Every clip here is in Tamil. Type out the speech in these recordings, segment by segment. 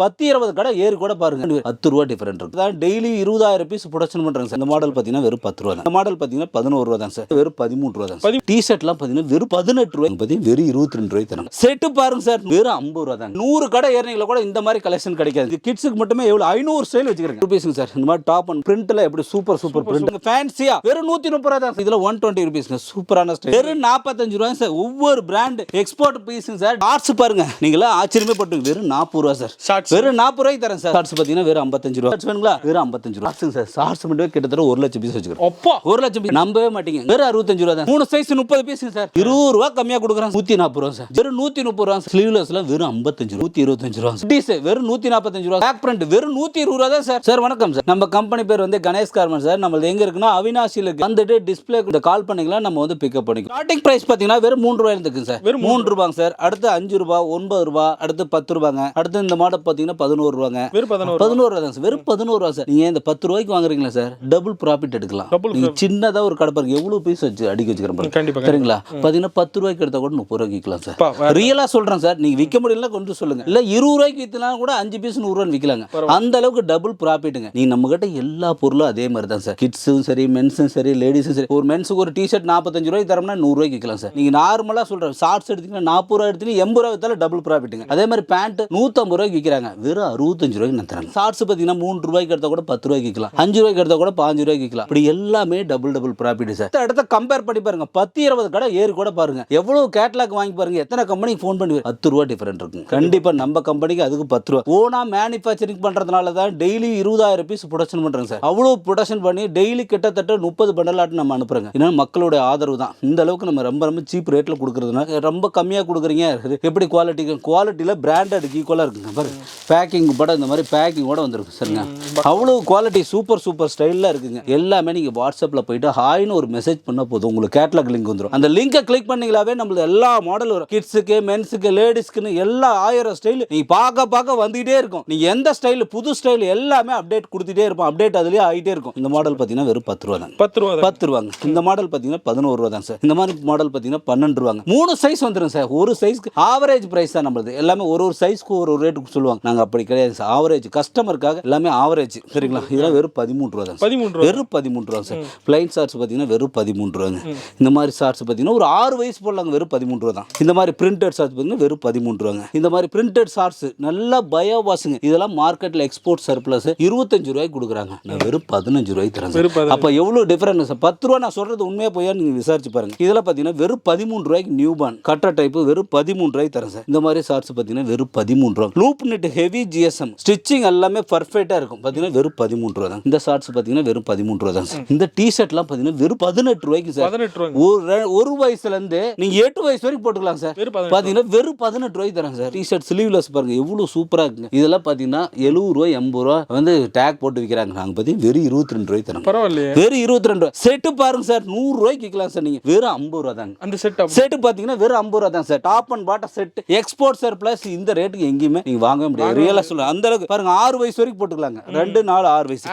10-20 கடை ஏறி கூட பாருங்க 10 ரூபா டிஃபரெண்ட் இருக்கு. டெய்லி 20,000 பீஸ் ப்ரொடக்ஷன் பண்றாங்க சார். இந்த மாடல் பாத்தீங்கன்னா வெறும் 10 ரூபா தான். இந்த மாடல் பாத்தீங்கன்னா 11 ரூபா தான் சார். வெறும் 13 ரூபா தான். டி ஷர்ட்லாம் பாத்தீங்கன்னா வெறும் 18 ரூபாய் பாத்தீங்கன்னா வெறும் 22 ரூபாய் தராங்க. செட்டு பாருங்க சார் வெறும் 50 ரூபா தான். 100 கடை ஏறினீங்களா கூட இந்த மாதிரி கலெக்ஷன் கிடைக்காது. கிட்ஸ்க்கு மட்டுமே எவ்வளவு 500 ஸ்டைல் வச்சிருக்காங்க. ரூபீஸ்ங்க சார். இந்த மாதிரி டாப் அண்ட் பிரிண்ட்ல எப்படி சூப்பர் பிரிண்ட் ஃபேன்சியா வெறும் 130 ரூபா தான். இதுல 120 ரூபீஸ்ங்க சூப்பரான ஸ்டைல். வெறும் 45 ரூபாய் சார். ஒவ்வொரு பிராண்ட் எக்ஸ்போர்ட் பீஸ்ங்க சார். ஷார்ட்ஸ் பாருங்க நீங்களா ஆச்சரியமே பட்டு வெறும் 40 ரூபாய் சார். வெறும் 40 ரூபாய்க்கு தரேன் சார். ஷார்ட்ஸ் பாத்தீங்கன்னா வெறும் 55 ரூபாய். வேணுங்களா வெறும் 55 ரூபாய் சார். ஷார்ட்ஸ் மட்டும் கிட்டத்தட்ட 1 லட்சம் பீஸ் வச்சிருக்கோம். அப்பா 1 லட்சம் பீஸ் நம்பவே மாட்டீங்க. வெறும் 65 ரூபாய் தான். 3 சைஸ் 30 பீஸ் சார். 20 ரூபாய் கம்மியா கொடுக்குறாங்க. 140 ரூபாய் சார். வெறும் 130 ரூபாய். ஸ்லீவ்லெஸ்ல வெறும் 55 ரூபாய். 125 ரூபாய். டீஸ் வெறும் 145 ரூபாய். பேக் பிரிண்ட் வெறும் 120 ரூபாய் தான் சார். சார் வணக்கம் சார். நம்ம கம்பெனி பேர் வந்து கணேஷ் கார்மெண்ட்ஸ் சார். நம்மளது எங்க இருக்குன்னா அவினாசில இருக்கு. வந்துட்டு டிஸ்ப்ளே இந்த கால் பண்ணீங்களா நம்ம வந்து பிக்கப் பண்ணிக்கலாம். ஸ்டார்டிங் பிரைஸ் பாத்தீங்கன்னா வெறும் 3 ரூபாயில இருக்கு சார். வெறும் 3 ரூபாய் சார். அடுத்து 5 ரூபாய், 9 ரூபாய், அடுத்து 10 ரூபாங்க. அடுத்து இந்த மாடல் பாத்தீங்கன்னா 11 ரூபாங்க. வெறும் 11 ரூபாய் தான் சார். வெறும் 11 ரூபாய் சார். நீங்க இந்த 10 ரூபாய்க்கு வாங்குறீங்களா சார் டபுள் ப்ராஃபிட் எடுக்கலாம். நீங்க சின்னதா ஒரு கடை பாருங்க எவ்வளவு பீஸ் வச்சு அடிக்க வச்சுக்கிறேன் சரிங்களா. பாத்தீங்கன்னா 10 ரூபாய்க்கு எடுத்தா கூட 30 ரூபாய்க்கு விற்கலாம் சார். ரியலா சொல்றேன் சார். நீங்க விற்க முடியல கொஞ்சம் சொல்லுங்க. இல்ல 20 ரூபாய்க்கு வித்தனா கூட 5 பீஸ் 100 ரூபாய் விற்கலாங்க. அந்த அளவுக்கு டபுள் ப்ராஃபிட்டுங்க. நீ நம்ம கிட்ட எல்லா பொருளும் அதே மாதிரி தான் சார். கிட்ஸும் சரி மென்ஸும் சரி லேடிஸும் சரி. ஒரு மென்ஸுக்கு ஒரு டி-ஷர்ட் 45 ரூபாய்க்கு தரம்னா 100 ரூபாய்க்கு விற்கலாம் சார். நீங்க நார்மலா சொல்ற ஷார்ட்ஸ் எடுத்தீங்கன்னா 40 ரூபாய் எடுத்தீங்கன்னா 80 ரூபாய் வித்தால டபுள் ப்ராஃபிட்டுங்க. அதே மாதிரி பேண்ட் 150 ரூபாய்க்கு விற்கிறாங்க. வெறும் 65 ரூபாய்க்கு நான் தரேன். ஷார்ட்ஸ் பாத்தீங்கன்னா 3 ரூபாய்க்கு எடுத்தா கூட 10 ரூபாய்க்கு விற்கலாம். 5 ரூபாய்க்கு எடுத்தா கூட 5 ரூபாய்க்கு விற்கலாம். இப்படி எல்லாமே டபுள் ப்ராஃபிட் சார். அடுத்த கம்பேர் பண்ணி பாருங்க. 10-20 கடை ஏறி கூட பாருங்க. எவ்வளவு கேட்டலாக் வாங்கி பாருங்க. எத்தனை கம்பெனிக்கு ஃபோன் பண்ணி 10 ரூபாய் டிஃபரெண்ட் இருக்கும். கண்டிப்பா நம்ம கம்பெனிக்கு அதுக்கு 10 ரூபாய். ஓனா மேனுஃபேக்சரிங் பண்றதுனால தான் டெய்லி 20,000 பீஸ் ப்ரொடக்ஷன் பண்றாங்க சார். அவ்வளவு ப்ரொடக்ஷன் பண்ணி டெய்லி கிட்டத்தட்ட 30 பண்டலாட்டு நம்ம அனுப்புறோங்க. ஏன்னா மக்களோட ஆதரவு தான். இந்த அளவுக்கு நம்ம ரொம்ப சீப் ரேட்ல கொடுக்கறதுனால ரொம்ப கம்மியா கொடுக்குறீங்க. எப்படி குவாலிட்டியில பிராண்டட் ஈக்குவலா இருக்குங்க பாருங்க. பேக்கிங் பட இந்த மாதிரி பேக்கிங் கூட வந்திருக்கு சரிங்க. அவ்வளவு குவாலிட்டி சூப்பர் ஸ்டைல்ல இருக்குங்க. எல்லாமே நீங்க வாட்ஸ்அப்ல போயிட்டு ஹாய்னு ஒரு மெசேஜ் பண்ணா போதும் உங்களுக்கு கேட்டலாக் லிங்க் வந்துரும். அந்த லிங்கை கிளிக் பண்ணீங்களாவே நம்மளது எல்லா மாடல் வரும். கிட்ஸுக்கு மென்ஸுக்கு லேடிஸ்க்குன்னு எல்லா 1000 ஸ்டைல் நீங்க பார்க்க வந்துட்டே இருக்கும். நீங்க எந்த ஸ்டைல் புது ஸ்டைல் எல்லாமே அப்டேட் கொடுத்துட்டே இருப்போம். அப்டேட் அதுலயே ஆயிட்டே இருக்கும். இந்த மாடல் பாத்தீங்கன்னா வெறும் 10 ரூபாய் தான். 10 ரூபாங்க. இந்த மாடல் பாத்தீங்கன்னா 11 ரூபாய் தான் சார். இந்த மாதிரி மாடல் பாத்தீங்கன்னா 12 ரூபாங்க. 3 சைஸ் வந்துரும் சார். ஒரு சைஸ்க்கு ஆவரேஜ் பிரைஸ் தான் நம்மளது. எல்லாமே ஒரு சைஸ்க்கு ஒரு ரேட்டுக்கு சொல்லுவாங்க. நாங்க அப்படி கிடையாது சார். ஆவரேஜ் கஸ்டமருக்காக எல்லாமே ஆவரேஜ் சரிங்களா. இதெல்லாம் வெறும் 13 ரூபாய் தான். வெறும் 13 ரூபாய் சார். பிளைன் ஷார்ட்ஸ் பாத்தீங்கன்னா வெறும் 13 ரூபாங்க. இந்த மாதிரி ஷார்ட்ஸ் பாத்தீங்கன்னா ஒரு 6 வயசு போடலாங்க. வெறும் 13 ரூபாய் தான். இந்த மாதிரி பிரிண்டட் ஷார்ட்ஸ் பாத்தீங்கன்னா வெறும் 13 ரூபாங்க. இந்த மாதிரி பிரிண்டட் ஷார்ட்ஸ் நல்லா பயோ வாஷுங்க. இதெல்லாம் மார்க்கெட்ல எக்ஸ்போர்ட் சர்ப்ளஸ் 25 ரூபாய்க்கு கொடுக்குறாங்க. நான் வெறும் 15 ரூபாய்க்கு தரேன். அப்ப எவ்வளவு டிஃபரன்ஸ். 10 ரூபாய் நான் சொல்றது உண்மையா போயா நீங்க விசாரிச்சு பாருங்க. இதெல்லாம் பாத்தீங்கன்னா வெறும் 13 ரூபாய்க்கு நியூ பார்ன் கட்ட டைப் வெறும் 13 ரூபாய்க்கு தரேன் சார். இந்த மாதிரி ஷார்ட்ஸ் பாத்தீங்கன்னா வெறும் 13 ரூபாய். Loop net heavy GSM stitching எல்லாமே பர்ஃபெக்ட்டா இருக்கும். பாத்தீங்கன்னா வெறும் 13 ரூபாய் தான். இந்த ஷார்ட்ஸ் பாத்தீங்கன்னா வெறும் 13 ரூபாய் தான் சார். இந்த டி-ஷர்ட்லாம் பாத்தீங்கன்னா வெறும் 18 ரூபாய்க்கு சார். ஒரு வயசுல இருந்து நீங்க 8 வயசு வரைக்கும் போட்டுக்கலாம் சார். பாத்தீங்கன்னா வெறும் 18 ரூபாய்க்கு தரேன் சார். டி-ஷர்ட் ஸ்லீவ்லெஸ் பாருங்க எவ்வளவு சூப்பரா இருக்குங்க. இதெல்லாம் பாத்தீங்கன்னா 70 ரூபாய் 80 ரூபாய் வந்து டேக் போட்டு விக்கிறாங்க. நாங்க பாத்தீங்கன்னா வெறும் 22 ரூபாய்க்கு தரோம். பரவாயில்லையே. வெறும் 22 ரூபாய். செட் பாருங்க சார் 100 ரூபாய்க்கு விக்கலாம் சார். நீங்க வெறும் 50 ரூபாய் தாங்க. அந்த செட் பாத்தீங்கன்னா வெறும் 50 ரூபாய் தான் sir. Top and bottom set export surplus இந்த ரேட்டுக்கு எங்கேயுமே நீங்க வாங்க முடியாது. ரியலா சொல்றேன். அந்த அளவுக்கு பாருங்க 6 வயசு வரைக்கும் போட்டுக்கலாங்க. 2 4 6 வயசு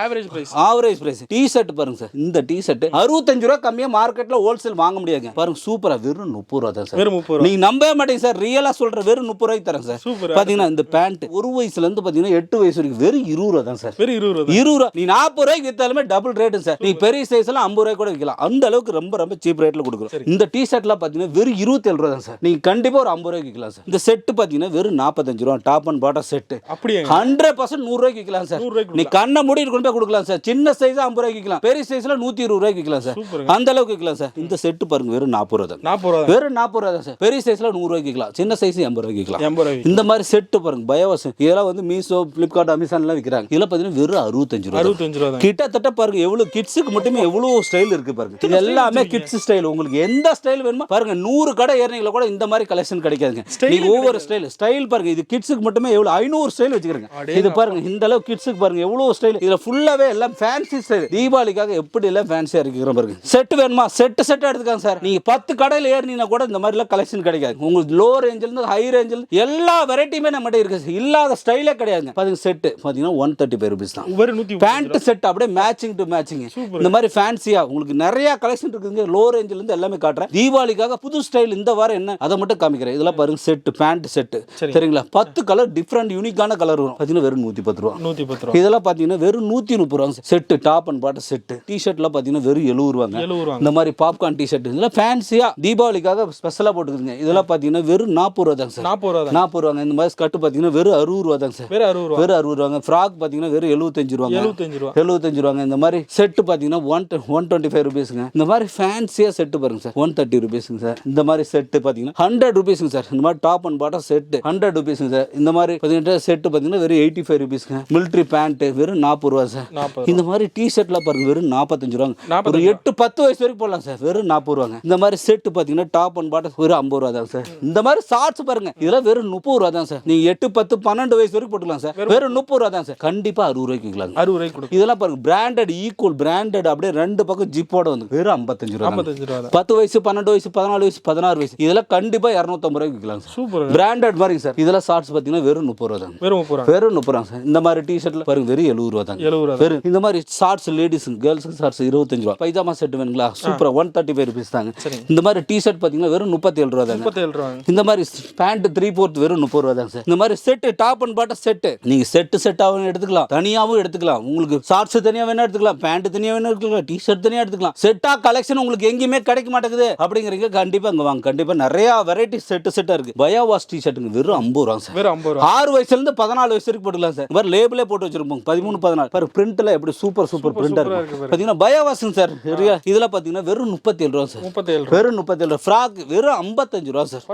ஆவரேஜ் பிரைஸ். டி-ஷர்ட் பாருங்க சார். இந்த டி-ஷர்ட் 65 ரூபாய் கம்மியா மார்க்கெட்ல ஹோல்சேல் வாங்க முடியாதுங்க. பாருங்க சூப்பரா வெறும் 30 ரூபாய் தான் சார். நீங்க நம்பவே மாட்டீங்க சார். ரியலா சொல்றேன். வெறும் 30 ரூபாய்க்கு தரேன் சார். பாத்தீங்கன்னா இந்த பேண்ட் 1 வயசுல இருந்து பாத்தீங்கன்னா 8 வயசு வரைக்கும் வெறும் 20 ரூபாய் தான் சார். வெறும் 20 ரூபாய். நீ 40 ரூபாய்க்கு வித்தாலுமே டபுள் ரேட் சார். நீ பெரிய சைஸ் எல்லாம் 50 ரூபாய் கூட விக்கலாம். அந்த அளவுக்கு ரொம்ப சீப் ரேட்ல கொடுக்குறோம். இந்த டி-ஷர்ட்லாம் பாத்தீங்கன்னா வெறும் 27 ரூபாய் தான் சார். நீங்க கண்டிப்பா ஒரு 50 ரூபாய்க்கு விக்கலாம் சார். இந்த செட் பாத்தீங்கன்னா வெறும் 45 ரூபாய். டாப் அண்ட் பாட்டம் செட் அப்படியே 100% 100 ரூபாய்க்கு விக்கலாம் சார். நீ கண்ணை மூடிட்டு கொண்டு போய் கொடுக்கலாம் சார். சின்ன சைஸ் 50 ரூபாய்க்கு விக்கலாம். பெரிய சைஸ்ல 120 ரூபாய்க்கு விக்கலாம் சார். அந்த அளவுக்கு விக்கலாம் சார். இந்த செட் பாருங்க வெறும் 40 ரூபாய் தான். வெறும் 40 ரூபாய் தான் சார். பெரிய சைஸ்ல 100 ரூபாய்க்கு விக்கலாம். சின்ன சைஸ் 80 ரூபாய்க்கு விக்கலாம். இந்த மாதிரி செட் பாருங்க பயோவாஷ். இதெல்லாம் வந்து மீஷோ பிளிப்கார்ட் அமேசான்ல விக்கிறாங்க. இதெல்லாம் பாத்தீங்கன்னா வெறும் 65 ரூபாய். கிட்டத்தட்ட பாருங்க எவ்வளவு கிட்ஸுக்கு மட்டுமே எவ்வளவு ஸ்டைல் இருக்கு பாருங்க. இது எல்லாமே கிட்ஸ் ஸ்டைல். உங்களுக்கு எந்த ஸ்டைல் வேணுமோ பாருங்க. 100 கடை ஏறினீங்களா கூட இந்த மாதிரி கலெக்ஷன் கிடைக்காதுங்க. நீங்க ஒவ்வொரு ஸ்டைல் பாருங்க. இது கிட்ஸுக்கு மட்டுமே எவ்வளவு 500 ஸ்டைல் வச்சிருக்காங்க. இது பாருங்க இந்த அளவு கிட்ஸுக்கு பாருங்க எவ்வளவு ஸ்டைல். இதுல ஃபுல்லாவே எல்லாம் ஃபேன்சி ஸ்டைல். தீபாவளிக்காக எப்படி எல்லாம் ஃபேன்சியா இருக்கிறோம் பாருங்க. செட் வேணுமா செட் எடுத்துக்காங்க சார். நீங்க 10 கடையில ஏறினீங்கன்னா கூட இந்த மாதிரி எல்லாம் கலெக்ஷன் கிடைக்காது. உங்களுக்கு லோ ரேஞ்சில இருந்து ஹை ரேஞ்சில் எல்லா வெரைட்டியுமே நம்மகிட்ட இருக்கு. இல்லாத ஸ்டைலே கிடையாதுங்க. பாருங்க செட் பாத்தீங்கன்னா 135 ரூபீஸ் தான். பேண்ட் செட் அப்படியே மேட்சிங் டு மேட்சிங். இந்த மாதிரி ஃபேன்சியா உங்களுக்கு நிறைய கலெக்ஷன் இருக்குங்க. லோ ரேஞ்சில இருந்து எல்லாமே காட்டுறேன். தீபாவளிக்காக புது ஸ்டைல் இந்த வாரம் என்ன அதை மட்டும் காமிக்கிறேன். இதெல்லாம் பாருங்க செட் பேண்ட் செட் சரிங்களா. 10 கலர் டிஃபரெண்ட் யூனிக்கான கலர் வரும் பாத்தீங்கன்னா வெறும் 110 ரூபா. 110 ரூபா. இதெல்லாம் பாத்தீங்கன்னா வெறும் 130 ரூபாங்க set. Top and bottom set. டிஷர்ட்லாம் பாத்தீங்கன்னா வெறும் 70 ரூபாங்க. இந்த மாதிரி பாப்கார்ன் டிஷர்ட் இதெல்லாம் ஃபேன்சியா தீபாவளிக்காக ஸ்பெஷலா போட்டுக்குதுங்க. இதெல்லாம் பாத்தீங்கன்னா வெறும் 40 ரூபா தாங்க சார். 40 ரூபாங்க. இந்த மாதிரி ஸ்கர்ட் பாத்தீங்கன்னா வெறும் 60 ரூபா தாங்க சார். வெறும் 60 ரூபாங்க. ஃப்ராக் பாத்தீங்கன்னா வெறும் 75 ரூபாங்க. 75 ரூபாங்க. இந்த மாதிரி செட்டு பாத்தீங்கன்னா 125 ருபீஸ்ங்க. இந்த மாதிரி ஃபேன்சியா செட்டு பாருங்க சார் 130 ருபீஸ்ங்க சார். இந்த மாதிரி செட்டு பாத்தீங்கன்னா 100 ருபீஸ்ங்க சார். இந்த மாதிரி டாப் அண்ட் பாட்டம் செட்டு 100 ருபீஸ்ங்க சார். இந்த மாதிரி பாத்தீங்கன்னா செட்டு பாத்தீங்கன்னா வெறும் 85 ருபீஸ்ங்க. மிலிட்டரி பேண்ட் வெறும் 40 ரூபா சார். இந்த மாதிரி டி ஷர்ட்லாம் பாருங்க வெறும் 45 ரூபாங்க. ஒரு 8-10 வயசு வரைக்கும் போடலாம் சார். வெறும் 40 ரூபாங்க. இந்த மாதிரி செட்டு பாத்தீங்கன்னா டாப் அண்ட் பாட்டம் வெறும் 50 ரூபா தான் சார். இந்த மாதிரி ஷார்ட்ஸ் பாருங்க இதெல்லாம் வெறும் 30 ரூபா தான் சார். நீங்க 8, 10, 12 வயசு வரைக்கும் போட்டுக்கலாம் சார். வெறும் 30 ரூபா தான் சார். கண்டிப்பா 60 ரூபாய்க்கு விற்கலாம். 60 ரூபாய்க்கு. இதெல்லாம் பாருங்க பிராண்டட் ஈக்குவல் பிராண்டட் அப்படியே ரெண்டு பக்கம் ஜிப்போட வந்து வெறும் 55 ரூபா. 10 வயசு 12 வயசு 14 வயசு 16 வயசு இதெல்லாம் கண்டிப்பா 250 ரூபாய்க்கு விற்கலாம் சார். சூப்பர் பிராண்டட் மாதிரி சார். இதெல்லாம் ஷார்ட்ஸ் பாத்தீங்கன்னா வெறும் 30 ரூபா தான். வெறும் 30 ரூபா சார். இந்த மாதிரி டி ஷர்ட்ல பாருங்க வெறும் 70 ரூபா தான். வெறும் இந்த மாதிரி ஷார்ட்ஸ் லேடிஸ் கேர்ள்ஸ் ஷார்ட்ஸ் 25 ரூபா. பைஜாமா செட் வேணுங்களா சூப்பரா 135 ருபீஸ் தாங்க. இந்த மாதிரி டி ஷர்ட் பாத்தீங்கன்னா வெறும் 37 ரூபா தாங்க. 37 ரூபா. இந்த மாதிரி பேண்ட் 3/4 வெறும் 30 ரூபா தாங்க சார். இந்த மாதிரி set top and bottom set நீங்க செட்டாவும் எடுத்துக்கலாம் தனியாவும் எடுத்துக்கலாம். உங்களுக்கு ஷார்ட்ஸ் தனியா வேணா எடுத்துக்கலாம் பேண்ட் தனியா வேணா எடுத்துக்கலாம் டி ஷர்ட் தனியா எடுத்துக்கலாம். செட்டா கலெக்ஷன் உங்களுக்கு எங்கேயுமே கிடைக்க மாட்டேங்குது அப்படிங்கறீங்க கண்டிப்பா இங்க வாங்க. கண்டிப்பா நிறைய வெரைட்டி செட்டா இருக்கு. பயோவாஸ் டி ஷர்ட்டுங்க வெறும் 50 ரூபா சார். வெறும் 50 ரூபா. 6 வயசுல இருந்து 14 வயசு வரைக்கும் போட்டுக்கலாம் சார். வேற லேபிளே போட்டு வச்சிருப்போம் 13 14 பாரு பிரிண்ட்ல எப்படி சூப்பர் பிரிண்டா இருக்கு பாத்தீங்கன்னா பயோவாஸ்ங்க சார். இதெல்லாம் பாத்தீங்கன்னா வெறும் 37 ரூபா சார். வெறும் 37 ரூபா. ஃப்ராக் வெறும் 55 ரூபா சார்.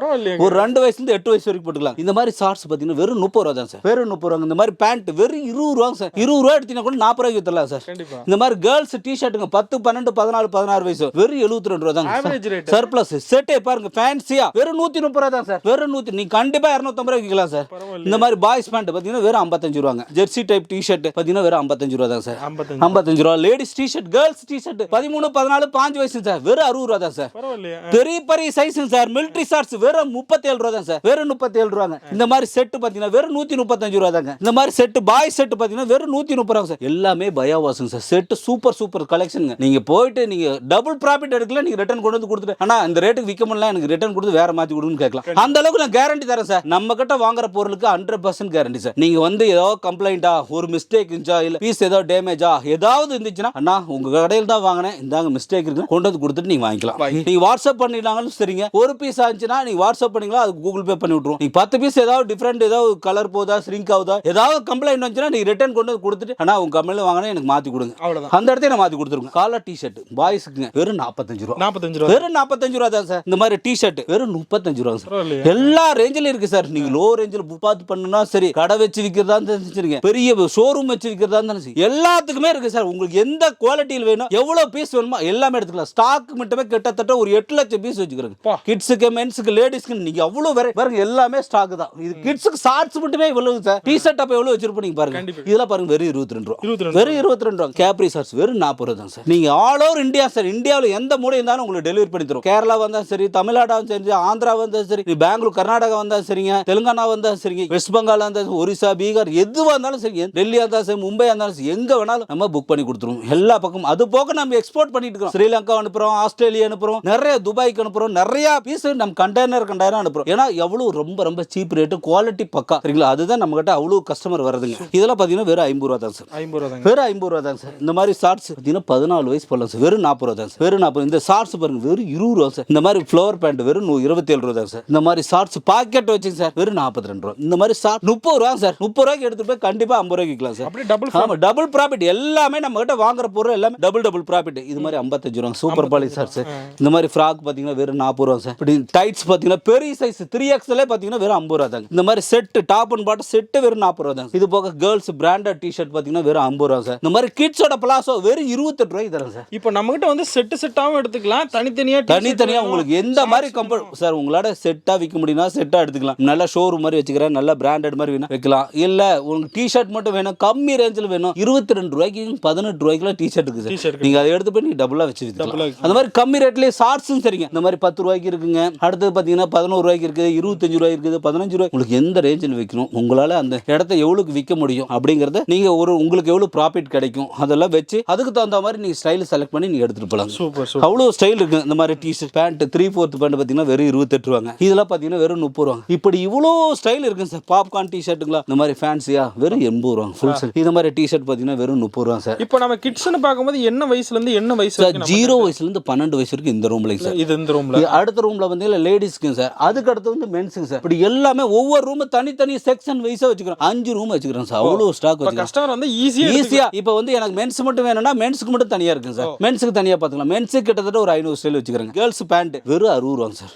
ஒரு 2 வயசுல இருந்து 8 வயசு வரைக்கும் போட்டுக்கலாம். இந்த மாதிரி ஷார்ட்ஸ் பாத்தீங்கன்னா வெறும் 30 ரூபா தான் சார். வெறும் 30 ரூபா. இந்த மாதிரி பேண்ட் வெறும் 20 ரூபா சார். 20 ரூபா எடுத்தீங்கன்னா கூட 40 ரூபாய்க்கு வித்தலாம் சார். இந்த மாதிரி கேர்ள்ஸ் டி ஷர்ட்டுங்க 10 12 14 16 வயசு வெறும் 72 ரூபா தான். சர்ப்ளஸ் செட்டே பாருங்க ஃபேன்சியா வெறும் 130 ரூபா தான் சார். வெறும் 100 நீ கண்டிப்பா 250 ரூபாய்க்கு விக்கலாம் சார். இந்த மாதிரி பாய்ஸ் பேண்ட் பாத்தீங்கன்னா வெறும் 55 ரூபாங்க. ஜெர்சி டைப் டி ஷர்ட் பாத்தீங்கன்னா வெறும் 55 ரூபா தான் சார். 55 ரூபா. Ladies T shirt girls T shirt 13 14 5 வயசு சார் வெறும் 60 ரூபா தான் சார். பெரிய சைஸ் சார். மிலிட்டரி ஷார்ட்ஸ் வெறும் 37 ரூபா தான் சார். வெறும் 37 ரூபாங்க. இந்த மாதிரி செட் பாத்தீங்கன்னா வெறும் 135 ரூபா தாங்க. இந்த மாதிரி செட் பாய் செட் பாத்தீங்கன்னா வெறும் 130 ரூபா சார். எல்லாமே பயோவாஸ்ங்க சார். செட் சூப்பர் கலெக்ஷனுங்க. நீங்க போயிட்டு நீங்க டபுள் ப்ராஃபிட் எடுக்கல நீங்க ரிட்டர்ன் கொண்டு வந்து கொடுத்துட்டு ஆனா இந்த ரேட்டுக்கு விற்க முடியல எனக்கு ரிட்டர்ன் கொடுத்து வேற மாத்தி கொடுன்னு கேட்கலாம். அந்த அளவுக்கு நான் கேரண்டி தரேன் சார். நம்ம கிட்ட வாங்குற பொருளுக்கு 100% கேரண்டி சார். நீங்க வந்து ஏதோ கம்ப்ளைண்டா ஒரு மிஸ்டேக் இருந்துச்சா இல்ல பீஸ் ஏதோ டேமேஜா ஏதாவது இருந்துச்சுன்னா அண்ணா உங்க கடையில் தான் வாங்கினேன் இந்தாங்க மிஸ்டேக் இருக்கு கொண்டு வந்து கொடுத்துட்டு நீங்க வாங்கிக்கலாம். நீங்க வாட்ஸ்அப் பண்ணிடலாங்களும் சரிங்க. ஒரு பீஸ் ஆச்சுன்னா நீங்க வாட்ஸ்அப் பண்ணீங்களா அது கூகுள் பே பண்ணி விட்டுரும். நீங்க 10 பீஸ் ஏதாவது டிஃபரெண்ட் ஏதாவது கலர் போதா ஸ்ரிங்க் ஆகுதா ஏதாவது கம்ப்ளைண்ட் வந்துச்சுன்னா நீங்க ரிட்டர்ன் கொண்டு வந்து கொடுத்துட்டு அண்ணா உங்க கம்பெனில வாங்கினா எனக்கு மாத்தி கொடுங்க அவ்வளவுதான். அந்த இடத்துல நான் மாத்தி கொடுத்துருங்க. காலர் டி ஷர்ட் பாய்ஸ்க்குங்க வெறும் 45 ரூபா. 45 ரூபா. வெறும் 45 ரூபா தான் சார். இந்த மாதிரி டி ஷர்ட் வெறும் 35 ரூபா சார். எல்லா ரேஞ்சிலும் இருக்கு சார். நீங்க லோ ரேஞ்சில் பார்த்து பண்ணா சரி கடை வச்சு விக்கிறதா இருந்தா பெரிய ஷோரூம் வச்சு விக்கிறதா இருந்தாலும் சரி எல்லாத்துக்குமே இருக்கு சார். உங்களுக்கு எந்த குவாலிட்டியில் வேணும் எவ்வளவு பீஸ் வேணுமோ எல்லாமே எடுத்துக்கலாம். ஸ்டாக் மட்டுமே கிட்டத்தட்ட ஒரு 8 லட்சம் பீஸ் வச்சுக்கிறோம். கிட்ஸுக்கு மென்ஸுக்கு லேடிஸ்க்கு நீங்க அவ்வளவு பாருங்க எல்லாமே ஸ்டாக் தான். இது கிட்ஸுக்கு ஷார்ட்ஸ் மட்டுமே இவ்வளவு சார். டி ஷர்ட் அப்ப எவ்வளவு வச்சிருப்போம் நீங்க பாருங்க. இதெல்லாம் பாருங்க வெறும் 22 ரூபா. வெறும் 22 ரூபா. கேப்ரி ஷார்ட்ஸ் வெறும் 40 ரூபா தான் சார். நீங்க ஆல் ஓவர் இந்தியா சார். இந்தியாவில் எந்த மூலை இருந்தாலும் உங்களுக்கு டெலிவரி பண்ணி தரும். கேரளா வந்தா சரி தமிழ்நாடு சரி ஆந்திரா வந்தா சரி பெங்களூர் கர்நாடகா வந்தா சரிங்க தெலுங்கானா வந்தா சரிங்க வெஸ்ட் பெங்கால் வந்தா ஒரிசா பீகார் எதுவா இருந்தாலும் சரி டெல்லியா இருந்தாலும் சரி மும்பை இருந்தாலும் சரி எங்க வேணாலும் நம்ம புக் பண்ணி கொடுத்துருவோம் எல்லா பக்கம். அது போக நம்ம எக்ஸ்போர்ட் பண்ணிட்டு இருக்கோம். ஸ்ரீலங்கா அனுப்புறோம் ஆஸ்திரேலியா அனுப்புறோம் நிறைய துபாய்க்கு அனுப்புறோம் நிறைய பீஸ் நம்ம கண்டெய்னர் அனுப்புறோம். ஏன்னா எவ்வளவு ரொம்ப சீப் ரேட் குவாலிட்டி பக்கா சரிங்களா. அதுதான் நம்ம கிட்ட அவ்வளவு கஸ்டமர் வருதுங்க. இதெல்லாம் பாத்தீங்கன்னா வெறும் 50 ரூபா தான் சார். 50 ரூபா வெறும் 50 ரூபா தான் சார். இந்த மாதிரி ஷார்ட்ஸ் பாத்தீங்கன்னா 14 வயசு போடலாம் சார். வெறும் 40 ரூபா தான் சார். வெறும் 40. இந்த ஷார்ட்ஸ் பாருங்க வெறும் 20 ரூபா சார். இந்த மாதிரி ஃப்ளவர் பேண்ட் வெறும் 27 ரூபா தான் சார். இந்த மாதிரி ஷார்ட்ஸ் பாக்கெட் வச்சுங்க சார் வெறும் 42 ரூபா. இந்த மாதிரி ஷார்ட் 30 ரூபா சார். 30 ரூபாய்க்கு எடுத்துட்டு போய் கண்டிப்பா 50 ரூபாய்க்கு விற்கலாம் சார். அப்படியே டபுள் ப்ராஃபிட். எல்லாமே நம்ம கிட்ட வாங்குற பொருள் எல்லாமே டபுள் ப்ராஃபிட். இது மாதிரி 55 ரூபா சூப்பர் பாலி ஷார்ட்ஸ். இந்த மாதிரி ஃப்ராக் பாத்தீங்கன்னா வெறும் 40 ரூபா சார். இப்படி டைட்ஸ் பாத்தீங்கன்னா பெரிய சைஸ் 3XL பாத்தீங்கன்னா வெறும் 50 ரூபா தாங்க. இந்த மாதிரி set top and bottom set வெறும் 40 ரூபா தாங்க. இது போக கேர்ள்ஸ் பிராண்டட் டி ஷர்ட் பாத்தீங்கன்னா வெறும் 50 ரூபா சார். இந்த மாதிரி கிட்ஸோட பிளாசோ வெறும் 28 ரூபாய்க்கு தரேன் சார். இப்போ நம்ம கிட்ட வந்து செட்டாவும் எடுத்துக்கலாம் தனித்தனியா உங்களுக்கு எந்த மாதிரி சார் உங்களோட செட்டா விற்க முடியும்னா செட்டா எடுத்துக்கலாம். நல்ல ஷோரூம் மாதிரி வச்சுக்கிறேன் நல்ல பிராண்டட் மாதிரி வேணும் வைக்கலாம். இல்ல உங்களுக்கு டி ஷர்ட் மட்டும் வேணும் கம்மி ரேஞ்சில் வேணும் 22 ரூபாய்க்கு 18 ரூபாய்க்குலாம் டி ஷர்ட் இருக்கு சார். நீங்க அதை எடுத்து போய் நீங்க டபுளா வச்சு விற்கலாம். அந்த மாதிரி கம்மி ரேட்லயே ஷார்ட்ஸும் சரிங்க. இந்த மாதிரி 10 ரூபாய்க்கு இருக்குங்க. அடுத்து பாத்தீங்கன்னா 11 ரூபாய்க்கு இருக்குது 25 ரூபாய் இருக்குது 15 ரூபாய். உங்களுக்கு எந்த ரேஞ்சில் விற்கணும் உங்களால அந்த இடத்த எவ்வளவுக்கு விற்க முடியும் அப்படிங்கறத நீங்க உங்களுக்கு எவ்வளவு ப்ராஃபிட் கிடைக்கும் அதெல்லாம் வச்சு அதுக்கு தகுந்த மாதிரி நீங்க ஸ்டைல் செலக்ட் பண்ணி நீங்க எடுத்துட்டு போலாம். சூப்பர் அவ்வளவு ஸ்டைல் இருக்கு. இந்த மாதிரி டி ஷர்ட் பேண்ட் 3/4 பேண்ட் பாத்தீங்கன்னா வெறும் 28 ரூபாங்க. இதெல்லாம் பாத்தீங்கன்னா வெறும் 30 ரூபாங்க. இப்படி இவ்வளோ ஸ்டைல் இருக்கு சார். பாப்கார்ன் டிஷர்ட்டுங்களா இந்த மாதிரி ஃபேன்சியா வெறும் 80 ரூபா ஃபுல் செட். இந்த மாதிரி டிஷர்ட் பார்த்தீங்கன்னா வெறும் 30 ரூபா சார். இப்போ நம்ம கிட்ஸ்னு பார்க்கும்போது என்ன வயசுல இருந்து என்ன வயசு சார் வரைக்கும் 0 வயசுல இருந்து 12 வயசு வரைக்கும் இந்த ரூம்ல சார். இது இந்த ரூம்ல அடுத்த ரூம்ல வந்து லேடிஸ்க்கு சார், அதுக்கு அடுத்து வந்து மென்ஸுக்கு சார். இப்படி எல்லாமே ஒவ்வொரு ரூம் தனித்தனி செக்ஷன் வைஸா வச்சுக்கிறோம். 5 ரூம் வச்சுக்கிறோம் சார். அவ்வளவு ஸ்டாக் வச்சுக்கிறோம். கஸ்டமர் வந்து ஈஸியா இப்போ வந்து எனக்கு மென்ஸ் மட்டும் வேணும்னா மென்ஸ்க்கு மட்டும் தனியா இருக்கு சார். மென்ஸ்க்கு தனியா பாத்துக்கலாம். மென்ஸ்க்கு கிட்டத்தட்ட ஒரு 500 ஸ்டைல் வச்சுக்கிறேன். கேர்ள்ஸ் பேண்ட் வெறும் 60 ரூபா சார்.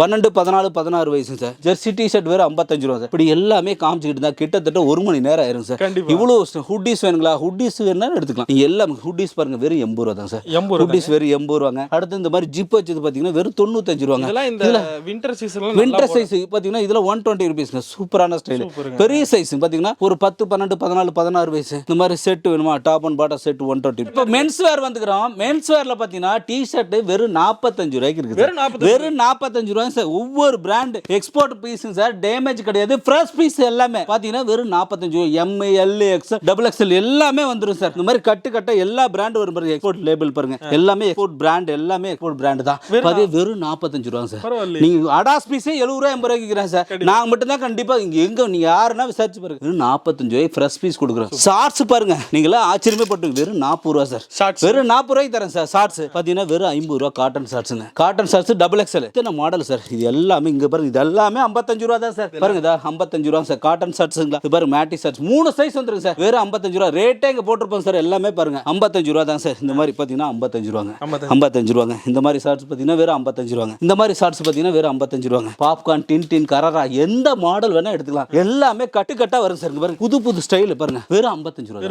12 14 16 வயசு சார். ஜெர்சி டிஷர்ட் வெறும் 55 ரூபா சார். இப்படி எல்லாமே காமிச்சிட்டு இருந்தா கிட்டத்தட்ட 1 மணி நேரம் ஆயிரும் சார். இவ்வளவு ஹுட்டிஸ் வேணுங்களா? ஹுட்டிஸ் வேணும்னா எடுத்துக்கலாம். நீங்க எல்லாம் ஹுட்டிஸ் பாருங்க வெறும் 80 ரூபா தான் சார். ஹுட்டிஸ் வெறும் 80 ரூபாங்க. அடுத்து இந்த மாதிரி ஜிப் வச்சது பாத்தீங்கன்னா வெறும் 95 ரூபாங்க. இதெல்லாம் இந்த வின்டர் சீசன்ல வின்டர் சைஸ் பாத்தீங்கன்னா இதுல 120 ரூபீஸ்ங்க. சூப்பரான ஸ்டைல். பெரிய சைஸ் பாத்தீங்கன்னா ஒரு 10 12 14 16 வயசு இந்த மாதிரி செட் வேணுமா? Top and bottom set 120. இப்போ மென்ஸ் வேர் வந்துக்கிறோம். மென்ஸ் வேர்ல பாத்தீங்கன்னா டி-ஷர்ட் வெறும் 45 ரூபாய்க்கு இருக்கு. வெறும் 45 ரூபாய் சார். ஒவ்வொரு brand export piece sir. Damage கிடையாது. ஃப்ரெஷ் பீஸ் எல்லாமே பாத்தீங்கன்னா வெறும் 45. M L X double XL எல்லாமே வந்துரும் சார். இந்த மாதிரி கட்டு கட்ட எல்லா பிராண்ட் வரும் பாருங்க. எக்ஸ்போர்ட் லேபிள் பாருங்க. எல்லாமே எக்ஸ்போர்ட் பிராண்ட். எல்லாமே எக்ஸ்போர்ட் பிராண்ட் தான். அது வெறும் 45 ரூபாய் சார். நீங்க அடாஸ் பீஸே 70 ரூபாய் 80 ரூபாய்க்கு விக்கிறேன் சார். நாங்க மட்டும் தான் கண்டிப்பா இங்க எங்க நீங்க யாருன்னா விசாரிச்சு பாருங்க. வெறும் 45 ரூபாய் ஃப்ரெஷ் பீஸ் கொடுக்குறோம். ஷார்ட்ஸ் பாருங்க. நீங்களா ஆச்சரியமே பட்டுங்க. வெறும் 40 ரூபாய் சார். வெறும் 40 ரூபாய்க்கு தரேன் சார். ஷார்ட்ஸ் பாத்தீங்கன்னா வெறும் 50 ரூபாய் காட்டன் ஷார்ட்ஸ்ங்க. Cotton shorts double XL. இத்தனை மாடல் சார். இது எல்லாமே இங்க பாருங்க. இது எல்லாமே 55 ரூபாய் தான் சார். பாருங்க இதா 55 ரூபாய் சார். காட்டன் ஷார்ட்ஸ்ங்களா? இது பாருங்க மேட்டி ஷார்ட்ஸ் 3 சைஸ் வந்துருக்கு சார். வெறும் 55 ரூபாய். ரேட்டே இங்க போட்டுருப்போம் சார். எல்லாமே பாருங்க 55 ரூபாய் தான் சார். இந்த மாதிரி பாத்தீங்கன்னா 55 ரூபாங்க. 55 ரூபாங்க. இந்த மாதிரி ஷார்ட்ஸ் பாத்தீங்கன்னா வெறும் 55 ரூபாங்க. இந்த மாதிரி ஷார்ட்ஸ் பாத்தீங்கன்னா வெறும் 55 ரூபாங்க. பாப்கார்ன் டின் கரரா எந்த மாடல் வேணா எடுத்துக்கலாம். எல்லாமே கட்டு கட்டா வரும் சார். பாருங்க புது புது ஸ்டைல் பாருங்க. வெறும் 55 ரூபாய்.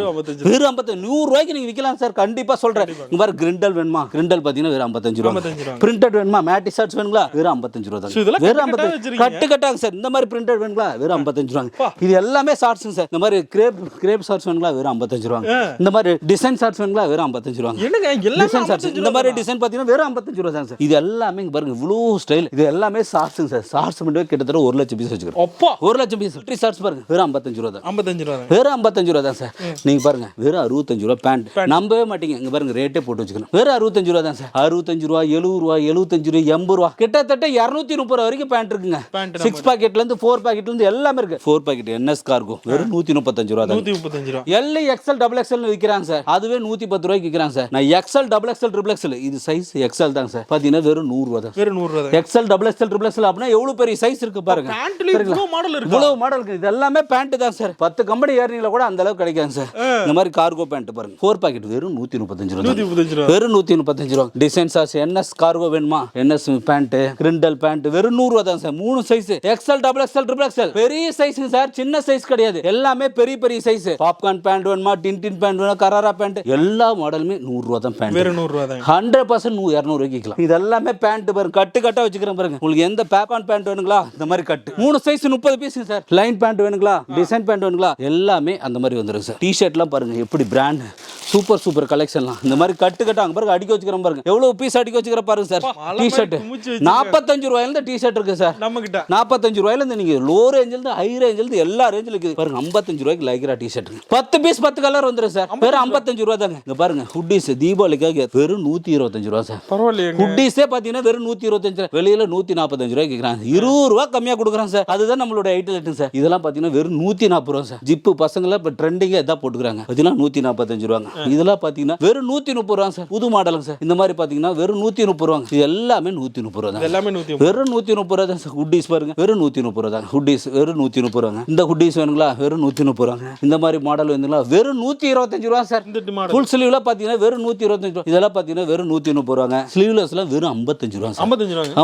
வெறும் 55 100 ரூபாய்க்கு நீங்க விக்கலாம் சார். கண்டிப்பா சொல்றேன். இங்க பாருங்க கிரிண்டல் வேணுமா? கிரிண்டல் பாத்தீங்கன்னா வெறும் 55 ரூபாய். பிரிண்டட் வேணுமா? மேட்டி ஷார்ட்ஸ் வேணுங்களா? வெறும் 55 ரூபாய் தான். வெறும் 55 கட்டு கட்டாங்க சார். இந்த மாதிரி பிரிண்டட் வேணுங்களா? வெறும் 55 ரூபாய். இது எல்லாமே ஷார்ட்ஸ் சார். இந்த மாதிரி கிரேப் ஷார்ட்ஸ் வேணுங்களா? வெறும் 55 ரூபாய். இந்த மாதிரி டிசைன் ஷார்ட்ஸ் வேணுங்களா? வெறும் 55 ரூபாய். என்னங்க எல்லாம் ஷார்ட்ஸ் இந்த மாதிரி டிசைன் பாத்தீங்கன்னா வெறும் 55 ரூபாய் தான் சார். இது எல்லாமே இங்க பாருங்க இவ்ளோ ஸ்டைல். இது எல்லாமே ஷார்ட்ஸ் சார். ஷார்ட்ஸ் மட்டும் கிட்டத்தட்ட 1 லட்சம் பீஸ் வச்சிருக்கோம். அப்பா 1 லட்சம் பீஸ் ட்ரீ ஷார்ட்ஸ் பாருங்க. வெறும் 55 ரூபாய் தான். 55 ரூபாய். வெறும் 55 ரூபாய் தான் சார். நீங்க பாருங்க வெறும் 65 ரூபாய் பேண்ட். நம்பவே மாட்டீங்க. இங்க பாருங்க ரேட்டே போட்டு வச்சுக்கணும். வெறும் 65 ரூபாய் தான் சார். 65 ரூபாய் 70 ரூபாய் 75 ரூபாய் 80 ரூபாய் கிட்டத்தட்ட 230 ரூபாய் வரைக்கும் பேண்ட் இருக்குங்க. 6 பாக்கெட்ல இருந்து 4 பாக்கெட்ல இருந்து எல்லாமே இருக்கு. 4 பாக்கெட் NS கார்கோ வெறும் 135 ரூபாய் தான். 135 ரூபாய். எல் எக்ஸ்எல் டபுள் எக்ஸ்எல் விக்கிறாங்க சார். அதுவே 110 ரூபாய்க்கு விக்கிறாங்க சார். நான் XL double XL triple XL இது சைஸ் எக்ஸ்எல் தான் சார். பாத்தீங்கன்னா வெறும் 100 ரூபாய் தான். வெறும் 100 ரூபாய். XL double XL triple XL அப்படினா எவ்வளவு பெரிய சைஸ் இருக்கு பாருங்க. பேண்ட்ல இவ்ளோ மாடல் இருக்கு. இவ்ளோ மாடல் இருக்கு. இது எல்லாமே பேண்ட் தான் சார். 10 கம்பெனி ஏர்னிங்ல கூட அந்த அளவுக்கு கிடைக்காது சார். இந்த மாதிரி கார்கோ பேண்ட் பாருங்க. 4 பாக்கெட் வெறும் 135 ரூபாய். 135 ரூபாய். வெறும் 135 ரூபாய். டிசைன் சாஸ் NS கார்கோ வேணுமா? NS பேண்ட் கிரிண்டல் பேண்ட் வெறும் 100 ரூபாய் தான் sir. 3 size XL double XL triple XL. பெரிய சைஸ் சார். சின்ன சைஸ் கிடையாது. எல்லாமே பெரிய பெரிய சைஸ். பாப்கார்ன் பேண்ட் வேணுமா? டின் பேண்ட் வேணுமா? கராரா பேண்ட் எல்லா மாடலுமே 100 ரூபாய் தான் பேண்ட். வெறும் 100 ரூபாய் தான். 100% 200 ரூபாய்க்கு விக்கலாம். இது எல்லாமே பேண்ட் பாருங்க. கட்டு கட்டா வச்சுக்கிறேன் பாருங்க. உங்களுக்கு எந்த பாப்கார்ன் பேண்ட் வேணுங்களா? இந்த மாதிரி கட்டு 3 size 30 piece sir. Line pant வேணுங்களா? டிசைன் பேண்ட் வேணுங்களா? எல்லாமே அந்த மாதிரி வந்துரும் சார். டி-ஷர்ட்லாம் பாருங்க எப்படி பிராண்ட் சூப்பர் சூப்பர் கலெக்ஷன்லாம். இந்த மாதிரி கட்டு கட்டாங்க பாருங்க. அடிக்க வச்சுக்கிறேன் பாருங்க. எவ்வளவு பீஸ் அடிக்க வச்சுக்கிற பாருங்க சார். டி-ஷர்ட் 45 ரூபாயில இருந்து டி-ஷர்ட் இருக்கு சார். நம்ம கிட்ட 45 ரூபாயில இருந்து நீங்க லோ ரேஞ்சில இருந்து ஹை ரேஞ்சில இருந்து எல்லா ரேஞ்சில இருக்கு பாருங்க. 55 ரூபாய்க்கு லைக்ரா டி-ஷர்ட் 10 பீஸ் 10 கலர் வந்துரும் சார். வெறும் 55 ரூபாய் தாங்க. இங்க பாருங்க ஹுட்டீஸ் தீபாவளிக்காக வெறும் 125 ரூபாய் சார். பரவாயில்லையே. ஹுட்டீஸே பாத்தீங்கன்னா வெறும் 125. வெளியில 145 ரூபாய்க்கு விக்கிறாங்க. 20 ரூபாய் கம்மியா கொடுக்குறாங்க சார். அதுதான் நம்மளோட ஐட்டம் சார். இதெல்லாம் பாத்தீங்கன்னா வெறும் 140 ரூபாய் சார். ஜிப்பு பசங்க இப்ப ட்ரெண்டிங்கா இதான் போட்டுக்கிறாங்க. பாத்தீங்கன்னா 145 ரூபாங்க. இதெல்லாம் பாத்தீங்கன்னா வெறும் 130 ரூபாய் சார். புது மாடலுங்க சார். இந்த மாதிரி பாத்தீங்கன்னா வெறும் 130 ரூபாங்க. இது எல்லாமே 130 ரூபாய் தான். எல்லாமே 130. வெறும் 130 ரூபாய் தான் சார். ஹுட்டீஸ் பாருங்க வெறும் 130 ரூபாய் தான். ஹுட்டீஸ் வெறும் 130 ரூபாங்க. இந்த ஹுட்டீஸ் வேணுங்களா? வெறும் 130 ரூபாங்க. இந்த மாதிரி மாடல் வேணுங்களா? வெறும் 125 ரூபாய் சார். ஃபுல் ஸ்லீவ்ல பாத்தீங்கன்னா வெறும் 125 ரூபாய். இதெல்லாம் பாத்தீங்கன்னா வெறும் 130 ரூபாங்க. ஸ்லீவ்லெஸ்ல வெறும் 55 ரூபாய் சார்.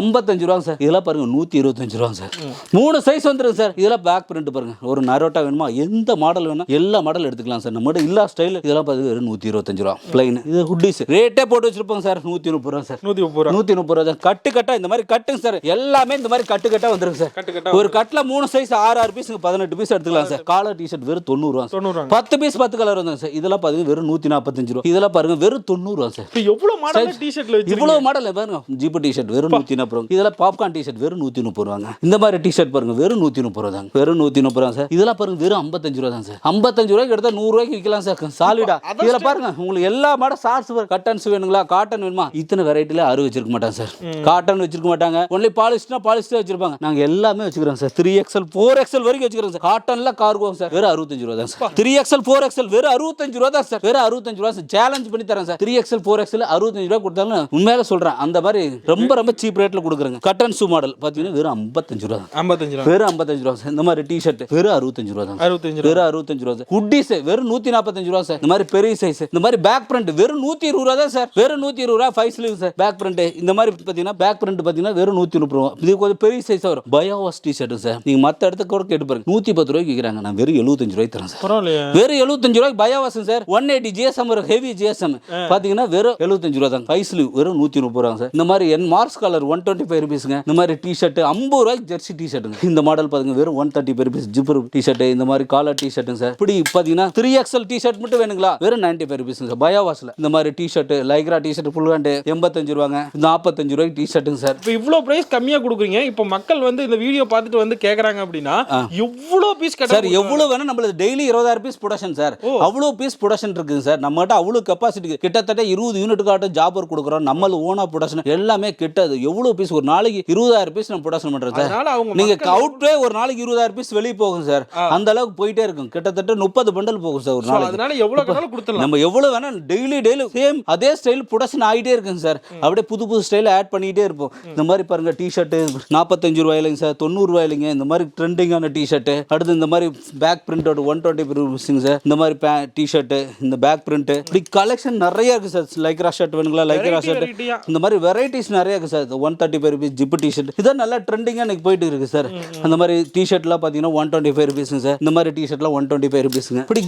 55 ரூபாய் சார். இதெல்லாம் பாருங்க 125 ரூபாய் சார். 3 சைஸ் வந்துருக்கு சார். இதெல்லாம் பேக் பிரிண்ட் பாருங்க. ஒரு நரோட்டா வேணுமா? எந்த மாடல் வேணும் எல்லா மாடல் எடுத்துக்கலாம் சார். நம்ம இல்ல ஸ்டைல் இதெல்லாம் பாத்தீங்கன்னா வெறும் 125 ரூபாய். ப்ளைன் இது ஹுட்டீஸ் ரேட்டே போட்டு வச்சிருப்போம் சார். 130 ரூபாய் சார். 130 ரூபாய் தான். கட்டு கட்டா இந்த மாதிரி கட்டுங்க சார். எல்லாமே இந்த மாதிரி கட்டு கட்டா வந்துருக்கு சார். ஒரு கட்ல 3 சைஸ் 6 பீஸ் 18 பீஸ் எடுத்துக்கலாம் சார். காலர் டி-ஷர்ட் வெறும் 90 ரூபாய். 10 பீஸ் 10 கலர் வந்துங்க சார். இதெல்லாம் பாத்தீங்கன்னா வெறும் 145 ரூபாய். இதெல்லாம் பாருங்க வெறும் 90 ரூபாய் சார். எவ்வளவு மாடல் டி-ஷர்ட்ல வச்சிருக்கீங்க? இவ்வளவு மாடல் பாருங்க. ஜிப் டி-ஷர்ட் வெறும் 140 ரூபாய். இதெல்லாம் பாப்கார்ன் டி-ஷர்ட் வெறும் 130 ரூபாங்க. இந்த மாதிரி டி-ஷர்ட் பாருங்க வெறும் 130 ரூபாய் தான். வெறும் 130 ரூபாய் சார். இதெல்லாம் பாருங்க வெறும் 55 ரூபாய் தான் சார். 55 ரூபாய்க்கு எடுத்தா 100 ரூபாய்க்கு விக்கலாம் சார். சாலிடா. இதெல்லாம் இதுல பாருங்க உங்களுக்கு எல்லா மாடல் ஷார்ட்ஸ் கட்டன்ஸ் வேணுங்களா, காட்டன் வேணுமா, இத்தனை வெரைட்டில அரு வச்சிருக்க மாட்டாங்க சார். காட்டன் வச்சிருக்க மாட்டாங்க, ஒன்லி பாலிஸ்டர்னா பாலிஸ்டர் வச்சிருப்பாங்க. நாங்க எல்லாமே வச்சுக்கிறோம் சார். 3XL 4XL வரைக்கும் வச்சுக்கிறோம் சார். காட்டன்ல கார்கோ சார் வெறும் 65 ரூபா தான் சார். 3XL 4XL வெறும் 65 ரூபா தான் சார். வெறும் 65 ரூபா சார். சேலஞ்ச் பண்ணி தரேன் சார். 3XL 4XL 65 ரூபா கொடுத்தாலும் உண்மையில சொல்றேன், அந்த மாதிரி ரொம்ப சீப் ரேட்ல கொடுக்குறேங்க. கட்டன் ஷூ மாடல் பாத்தீங்கன்னா வெறும் 55 ரூபா. 55 ரூபா வெறும் 55 ரூபா சார். இந்த மாதிரி டி-ஷர்ட் வெறும் 65 ரூபா தான். 65 வெறும் 65 ரூபா சார். ஹுட்டிஸ் வெறும் 145 ரூபா சார். இந்த மாதிரி பெரிய சைஸ், இந்த மாதிரி பேக் பிரிண்ட் வெறும் 120 ரூபா தான் சார். வெறும் 120 ரூபா 5 ஸ்லீவ் சார். பேக் பிரிண்ட் இந்த மாதிரி பாத்தீங்கன்னா பேக் பிரிண்ட் பாத்தீங்கன்னா வெறும் 130 ரூபா. இது கொஞ்சம் பெரிய சைஸா வரும். பயோவாஸ் டி-ஷர்ட் சார். நீங்க மத்த இடத்துக்கு கூட கேட்டு பாருங்க, 110 ரூபாய்க்கு விற்கிறாங்க. நான் வெறும் 75 ரூபாய்க்கு தரேன் சார். பரவாயில்லையா? வெறும் 75 ரூபாய்க்கு பயோவாஸ் சார். 180 GSM ஒரு ஹெவி GSM பாத்தீங்கன்னா வெறும் 75 ரூபா தான். 5 ஸ்லீவ் வெறும் 130 ரூபா சார். இந்த மாதிரி மார்ஸ் கலர் 125 ரூபீஸ்ங்க. இந்த மாதிரி டி-ஷர்ட் 50 ரூபாய்க்கு ஜெர்சி டி-ஷர்ட்டுங்க. இந்த மாடல் பாருங்க வெறும் 135 ரூபீஸ். ஜிப்பர் டி-ஷர்ட் இந்த மாதிரி காலர் டி-ஷர்ட்டுங்க சார். இப்படி பாத்தீங்கன்னா 3XL டி-ஷர்ட் மட்டும் வேணுங்களா, வெறும் 95 ரூபீஸ் சார். பயோவாஸ்ல இந்த மாதிரி T-shirt Lycra T-shirt full hand 85 ரூபாங்க. 45 ரூபாய்க்கு டி-ஷர்ட்டுங்க சார். இப்போ இவ்வளோ பிரைஸ் கம்மியா கொடுக்குறீங்க. இப்போ மக்கள் வந்து இந்த வீடியோ பார்த்துட்டு வந்து கேக்குறாங்க அப்படின்னா எவ்வளோ பீஸ் கேட்டா சார்? எவ்வளவு வேணும் நம்மளுக்கு டெய்லி 20,000 பீஸ் ப்ரொடக்ஷன் சார். அவ்வளோ பீஸ் ப்ரொடக்ஷன் இருக்குங்க சார். நம்மகிட்ட அவ்வளோ கெப்பாசிட்டி, கிட்டத்தட்ட 20 யூனிட்டுக்காட்டும் ஜாப் ஒர்க் கொடுக்குறோம். நம்மள ஓனா ப்ரொடக்ஷன் எல்லாமே கிட்டது எவ்வளோ பீஸ் ஒரு நாளைக்கு 20,000 பீஸ் நம்ம ப்ரொடக்ஷன் பண்றோம் சார். நீங்க அவுட்வே ஒரு நாளைக்கு 20,000 பீஸ் வெளியே போகும் சார். அந்த அளவுக்கு போயிட்டே இருக்கும். கிட்டத்தட்ட 30 பண்டல் போகும் சார் ஒரு நாளைக்கு. அதனால எவ்வளவு வேணாலும் கொடுத்துடலாம். நம்ம எவ்வளவு வேணா டெய்லி சேம் அதே ஸ்டைல் ப்ரொடக்ஷன் ஆகிட்டே இருக்குங்க சார். அப்படியே புது ஸ்டைல் ஆட் பண்ணிட்டே இருப்போம். இந்த மாதிரி பாருங்க டி-ஷர்ட் 45 ரூபாயிலங்க சார், 90 ரூபாயிலங்க. இந்த மாதிரி ட்ரெண்டிங்கான டி-ஷர்ட். அடுத்து இந்த மாதிரி பேக் பிரிண்டோட 120 ரூபீஸ்ங்க சார். இந்த மாதிரி டி-ஷர்ட், இந்த பேக் பிரிண்ட், இப்படி கலெக்ஷன் நிறைய இருக்கு சார். லைக்ரா ஷர்ட் வேணுங்களா, லைக்ரா ஷர்ட் இந்த மாதிரி வெரைட்டிஸ் நிறைய இருக்கு சார். 135 ரூபீஸ் ஜிப் டி-ஷர்ட் இதான் நல்லா ட்ரெண்டிங்கா இன்னைக்கு போயிட்டு இருக்கு சார். அந்த மாதிரி டி-ஷர்ட்லாம் பாத்தீங்கன்னா 125 ரூபீஸ்ங்க சார். இந்த மாதிரி டி-ஷர்ட்லாம் 125 ரூபீஸ்ங்க. இப்படி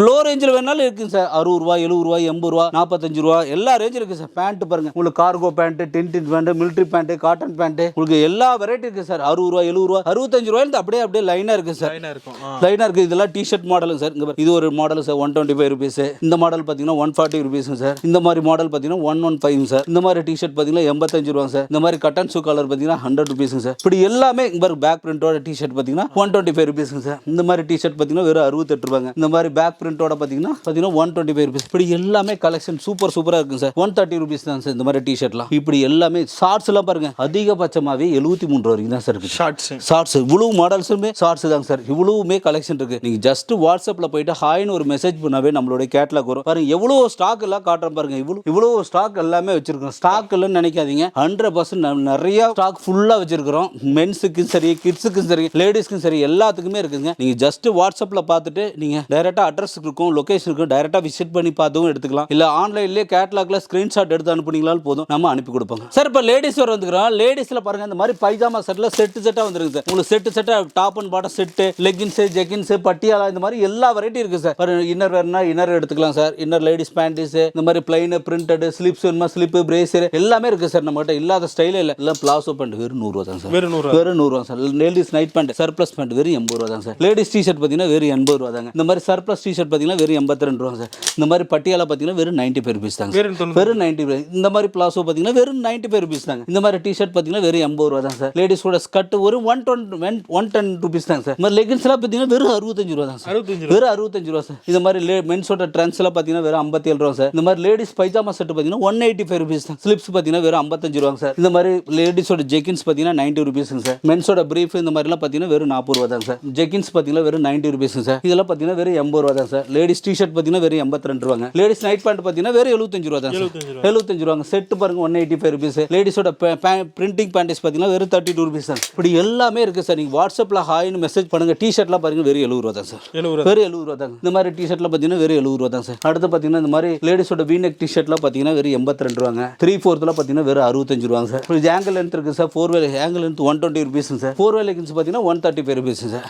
லோ ரேஞ்சில் வேணாலும் இருக்குங்க சார். 60 ரூபா, 70 ரூபா, 80 ரூபா, 45 ரூபா எல்லா ரேஞ்சில் இருக்கு சார். பேண்ட் பாருங்க, உங்களுக்கு cargo pant, tent pant, military pant, cotton pant, உங்களுக்கு எல்லா வெரைட்டி இருக்கு சார். 60 ரூபா, 70 ரூபா, 65 ரூபாயில அப்படியே லைனா இருக்கு சார். லைனா இருக்கு. இதெல்லாம் டி-ஷர்ட் மாடலுங்க சார். இது ஒரு மாடல் சார் 125 ரூபீஸ். இந்த மாடல் பாத்தீங்கன்னா 140 ரூபீஸ்ங்க சார். இந்த மாதிரி மாடல் பாத்தீங்கன்னா 115 சார். இந்த மாதிரி டி-ஷர்ட் பாத்தீங்கன்னா 85 ரூபா சார். இந்த மாதிரி கட்டன் ஷூ கலர் பாத்தீங்கன்னா 100 ரூபீஸ்ங்க சார். இப்படி எல்லாமே பேக் பிரிண்டோட டி-ஷர்ட் பாத்தீங்கன்னா 125 ரூபீஸ்ங்க சார். இந்த மாதிரி டி-ஷர்ட் பாத்தீங்கன்னா வெறும் 68 ரூபாங்க. இந்த மாதிரி பேக் பிரிண்டோட பாத்தீங்கன்னா 125 ரூபீஸ். இப்படி எல்லாமே கலெக்ஷன் சூப்பரா இருக்கு சார். 130 ரூபீஸ் தான் சார் இந்த மாதிரி டி-ஷர்ட்லாம். இப்படி எல்லாமே ஷார்ட்ஸ் எல்லாம் பாருங்க, அதிகபட்சமாவே 73 ரூபா வரைக்கும் தான் சார் இருக்கு. ஷார்ட்ஸ் இவ்வளவு மாடல்ஸுமே ஷார்ட்ஸ் தான் சார். இவ்வளவுமே கலெக்ஷன் இருக்கு. நீங்க ஜஸ்ட் வாட்ஸ்அப்ல போயிட்டு ஹாய்னு ஒரு மெசேஜ் பண்ணாவே நம்மளோட கேட்டலாக் வரும். பாருங்க எவ்வளவு ஸ்டாக் எல்லாம் காட்டுறேன் பாருங்க. இவ்வளவு ஸ்டாக் எல்லாமே வச்சிருக்கோம். ஸ்டாக் எல்லாம் நினைக்காதீங்க, 100% நிறைய ஸ்டாக் ஃபுல்லா வச்சிருக்கிறோம். மென்ஸுக்கும் சரி, கிட்ஸுக்கும் சரி, லேடிஸ்க்கும் சரி, எல்லாத்துக்குமே இருக்குங்க. நீங்க ஜஸ்ட் வாட்ஸ்அப்ல பார்த்துட்டு நீங்க டைரக்டா அட்ரஸ் இருக்கும், லொகேஷன் இருக்கும், டைரக்டா விசிட் பண்ணி பார்த்தும் எடுத்துக்கலாம். இல்ல ஆன்லைன்லயே கேட்டலாக்ல ஸ்கிரீன்ஷாட் எடுத்து அனுப்புனீங்களாலும் போதும், நம்ம அனுப்பி கொடுப்போம் சார். இப்போ லேடிஸ் வர வந்துக்கிறோம். லேடிஸ்ல பாருங்க இந்த மாதிரி பைஜாமா செட்ல செட்டா வந்துருக்கு சார். உங்களுக்கு செட்டா top and bottom set, leggings, jeggings, Patiala இந்த மாதிரி எல்லா வெரைட்டி இருக்கு சார். இன்னர் வேர்னா இன்னர் எடுத்துக்கலாம் சார். இன்னர் லேடிஸ் பேண்டிஸ், இந்த மாதிரி பிளைன், பிரிண்டட், ஸ்லிப்ஸ் வேணுமா ஸ்லிப், பிரேசர் எல்லாமே இருக்கு சார். நம்ம கிட்ட இல்லாத ஸ்டைலே இல்ல. எல்லாம் பிளாசோ பேண்ட் வெறும் 100 ரூபா தான் சார். வெறும் 100 ரூபா sir. Ladies night pant, surplus pant வெறும் 80 ரூபா தான் சார். லேடிஸ் டி-ஷர்ட் பாத்தீங்கன்னா வெறும் 80 ரூபா தாங்க. இந்த மாதிரி சர்ப்ளஸ் டி-ஷர்ட் பாத்தீங்கன்னா வெறும் 82 ரூபா சார். இந்த மாதிரி பட்டியாலா பாத்தீங்கன்னா வெறும் 95 ரூபீஸ் தாங்க. வெறும் 90 ரூபா. இந்த மாதிரி பிளாசோ பாத்தீங்கன்னா வெறும் 95 ரூபீஸ் தாங்க. இந்த மாதிரி டி-ஷர்ட் பாத்தீங்கன்னா வெறும் 80 ரூபா தான் சார். லேடிஸோட ஸ்கர்ட் ஒரு 110 ரூபீஸ் தாங்க சார். இந்த மாதிரி லெகின்ஸ் எல்லாம் பாத்தீங்கன்னா வெறும் 65 ரூபா தான் சார். வெறும் 65 ரூபா சார். இந்த மாதிரி மென்ஸோட ட்ரெண்ட்ஸ் எல்லாம் பாத்தீங்கன்னா வெறும் 57 ரூபா சார். இந்த மாதிரி லேடிஸ் பைஜாமா செட் பாத்தீங்கன்னா 185 ரூபீஸ் தான். ஸ்லிப்ஸ் பாத்தீங்கன்னா வெறும் 55 ரூபா சார். இந்த மாதிரி லேடிஸோட ஜெகின்ஸ் பாத்தீங்கன்னா 90 ரூபீஸ் சார். மென்ஸோட பிரீஃப் இந்த மாதிரி எல்லாம் பாத்தீங்கன்னா வெறும் 40 ரூபா தான் சார். ஜெகின்ஸ் பாத்தீங்கன்னா வெறும் 90 ரூபீஸ் சார். இதெல்லாம் பாத்தீங்கன்னா வெறும் 80 ரூபா தான் சார். லேடிஸ் டி-ஷர்ட் பாத்தீங்கன்னா வெறும் 82 ரூபாங்க. லேடிஸ் நைட் பேண்ட் பாத்தீங்கன்னா வெறும் 75 ரூபா தான் சார். 75 ரூபாங்க. செட் பாருங்க 185 ரூபீஸ். லேடிஸோட பிரிண்டிங் பேண்டிஸ் பாத்தீங்கன்னா வெறும் 32 ரூபீஸ் சார். இப்படி எல்லாமே இருக்கு சார். நீங்க வாட்ஸ்அப்ல ஹாய்னு மெசேஜ் பண்ணுங்க. டி-ஷர்ட்லாம் பாருங்க வெறும் 70 ரூபா தான் சார். வெறும் 70 ரூபா தான். இந்த மாதிரி டி-ஷர்ட்ல பாத்தீங்கன்னா வெறும் 70 ரூபா தான் சார். அடுத்து பாத்தீங்கன்னா இந்த மாதிரி லேடிஸோட வீநெக் டி-ஷர்ட்லாம் பாத்தீங்கன்னா வெறும் 82 ரூபாங்க. 3/4 பாத்தீங்கன்னா வெறும் 65 ரூபாங்க சார். இது ஆங்கிள் லென்த் இருக்கு sir. 4 way ankle length 120 rupees sir. 4 way leggings பாத்தீங்கன்னா 135 ரூபீஸ் சார்.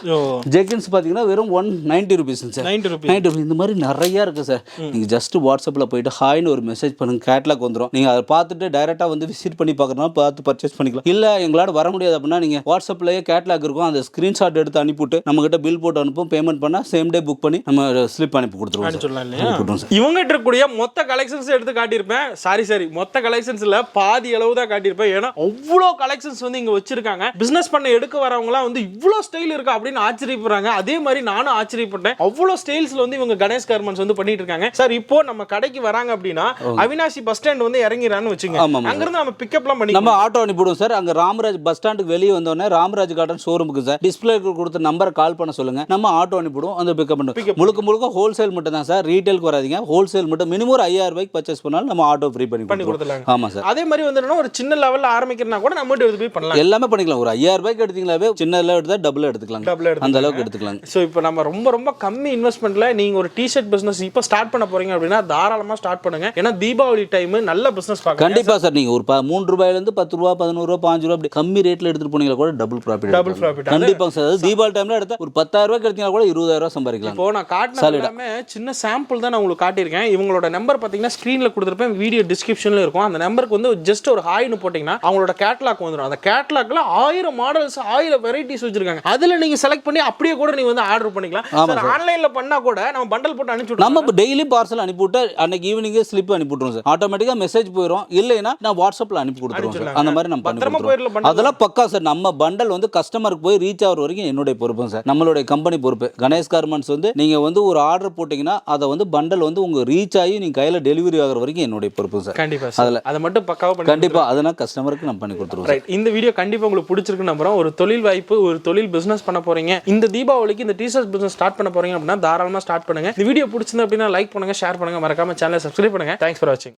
ஜெகின்ஸ் பாத்தீங்கன்னா வெறும் 190 ரூபீஸ் சார். 90 ரூபீஸ். இந்த மாதிரி நிறைய இருக்கு சார். நீங்க ஜஸ்ட் வாட்ஸ்அப்ல போயிட்டு ஹாய்னு ஒரு மெசேஜ் பண்ணுங்க, கேட்டலாக் வந்துரும். நீங்க அதை பார்த்துட்டு டைரக்டா வந்து விசிட் பண்ணி பார்க்கறதுனா பார்த்து பர்ச்சேஸ் பண்ணிக்கலாம். இல்ல எங்களால வர முடியாது அப்படின்னா நீங்க வாட்ஸ்அப்லயே கேட்டலாக் இருக்கும், அந்த ஸ்கிரீன்ஷாட் எடுத்து அனுப்பிவிட்டு நம்ம கிட்ட பில் போட்டு அனுப்பும். பேமெண்ட் பண்ணா சேம் டே புக் பண்ணி நம்ம ஸ்லிப் அனுப்பி கொடுத்துருவோம். இவங்க இருக்கக்கூடிய மொத்த கலெக்ஷன்ஸ் எடுத்து காட்டியிருப்பேன். சாரி மொத்த கலெக்ஷன்ஸ்ல பாதி அளவு தான் காட்டியிருப்பேன். ஏன்னா அவ்வளோ கலெக்ஷன்ஸ் வந்து இங்க வச்சிருக்காங்க. பிசினஸ் பண்ண எடுக்க வரவங்களாம் வந்து இவ்வளோ ஸ்டைல் இருக்கா அப்படின்னு ஆச்சரியப்படுறாங்க. அதே மாதிரி நானும் ஆச்சரியப்பட்டேன். அவ்வளோ ஸ்டைல்ஸ்ல வந்து இவங்க கணேஷ் கார்மெண்ட்ஸ் வந்து பண்ணிட்டு இருக்காங்க. இருக்காங்க சார். இப்போ நம்ம கடைக்கு வராங்க அப்படின்னா அவினாசி பஸ் ஸ்டாண்ட் வந்து இறங்கிறான்னு வச்சுங்க, அங்க இருந்து நம்ம பிக்கப்லாம் பண்ணி நம்ம ஆட்டோ அனுப்பிடுவோம் சார். அங்க ராமராஜ் பஸ் ஸ்டாண்டுக்கு வெளியே வந்தோடனே ராமராஜ் கார்டன் ஷோரூமுக்கு சார் டிஸ்பிளே கொடுத்த நம்பரை கால் பண்ண சொல்லுங்க, நம்ம ஆட்டோ அனுப்பிடுவோம், அந்த பிக்கப் பண்ணுவோம். முழுக்க ஹோல்சேல் மட்டும் தான் சார், ரீட்டைலுக்கு வராதீங்க. ஹோல்சேல் மட்டும் மினிமம் ஒரு 5000 ரூபாய்க்கு பர்ச்சேஸ் பண்ணாலும் நம்ம ஆட்டோ ஃப்ரீ பண்ணி கொடுத்துடலாம். ஆமா சார். அதே மாதிரி வந்து ஒரு சின்ன லெவல்ல ஆரம்பிக்கிறனா கூட நம்ம எடுத்து போய் பண்ணலாம், எல்லாமே பண்ணிக்கலாம். ஒரு 5000 ரூபாய்க்கு எடுத்தீங்களாவே சின்ன லெவல் எடுத்தா டபுள் எடுத்துக்கலாம், அந்த அளவுக்கு எடுத்துக்கலாம். சோ இப்போ நம்ம ரொம்ப கம்மி இன்வெஸ்ட்மெண்ட்ல நீங்க ஒரு டி-ஷர்ட் பிசினஸ் இப்போ ஸ்டார்ட் பண்ண போறீங்க அப்படின்னா தாராளமா ஸ்டார்ட் பண்ணுங்க. ஏன்னா தீபாவளி டைம் நல்ல பிசினஸ் பார்க்கலாம். கண்டிப்பா சார். நீங்க ஒரு 3 ரூபாயில இருந்து 10 ரூபாய் 11 ரூபாய் 5 ரூபாய் அப்படி கம்மி ரேட்ல எடுத்துட்டு போனீங்களா கூட டபுள் ப்ராஃபிட். கண்டிப்பா சார். அது தீபாவளி டைம்ல எடுத்தா ஒரு 10000 ரூபாய்க்கு எடுத்தீங்கன்னா கூட 20000 ரூபாய் சம்பாதிக்கலாம். இப்போ நான் காட்டின எல்லாமே சின்ன சாம்பிள் தான் நான் உங்களுக்கு காட்டியிருக்கேன். இவங்களோட நம்பர் பாத்தீங்கன்னா ஸ்கிரீன்ல கொடுத்துருப்பேன், வீடியோ டிஸ்கிரிப்ஷன்ல இருக்கும். அந்த நம்பருக்கு வந்து ஜஸ்ட் ஒரு ஹாய்னு போட்டீங்கன்னா அவங்களோட கேட்டலாக் வந்துடும். அந்த கேட்டலாக்ல 1000 மாடல்ஸ் 1000 வெரைட்டிஸ் வச்சிருக்காங்க. அதுல நீங்க செலக்ட் பண்ணி அப்படியே கூட நீங்க வந்து ஆர்டர் பண்ணிக்கலாம். சார் ஆன்லைன்ல பண்ணா கூட நம்ம பண்டல் போட்டு அனுப்பிச்சு நம்ம டெய்லி பார்சல் அனுப்பிவிட்டு அன்னைக்கு ஈவினிங்கே ஸ்லிப் அனுப்பிவிட்டுருவோம் சார். ஆட்டோமேட்டிக்கா மெசேஜ் போயிடும். இல்லைன்னா நான் வாட்ஸ்அப்ல அனுப்பி கொடுத்துருவோம் சார். அந்த மாதிரி நம்ம பண்ணி கொடுத்துருவோம். அதெல்லாம் பக்கா சார். நம்ம பண்டல் வந்து கஸ்டமருக்கு போய் ரீச் ஆகிற வரைக்கும் என்னுடைய பொறுப்பு சார், நம்மளுடைய கம்பெனி பொறுப்பு. கணேஷ் கார்மெண்ட்ஸ் வந்து நீங்க வந்து ஒரு ஆர்டர் போட்டீங்கன்னா அதை வந்து பண்டல் வந்து உங்க ரீச் ஆகி நீங்க கையில டெலிவரி ஆகிற வரைக்கும் என்னுடைய பொறுப்பு சார். கண்டிப்பா அதில் அதை மட்டும் பக்காவா பண்ணி கண்டிப்பா அதனால கஸ்டமருக்கு நம்ம பண்ணி கொடுத்துருவோம். இந்த வீடியோ கண்டிப்பா உங்களுக்கு பிடிச்சிருக்கு நம்புறோம். ஒரு தொழில் வாய்ப்பு, ஒரு தொழில் பிசினஸ் பண்ண போறீங்க, இந்த தீபாவளிக்கு இந்த டி-ஷர்ட் பிசினஸ் ஸ்டார்ட் பண்ண போறீங்க அப்படின்னா தாராளமா ஸ்டார்ட் பண்ணுங்க. இந்த வீடியோ பிடிச்சிருந்தா அப்படின்னா லைக் பண்ணுங்க, ஷேர் பண்ணுங்க, மறக்காம சேனலை சப்ஸ்கிரைப் பண்ணுங்க. தேங்க்ஸ் ஃபார் வாட்சிங்.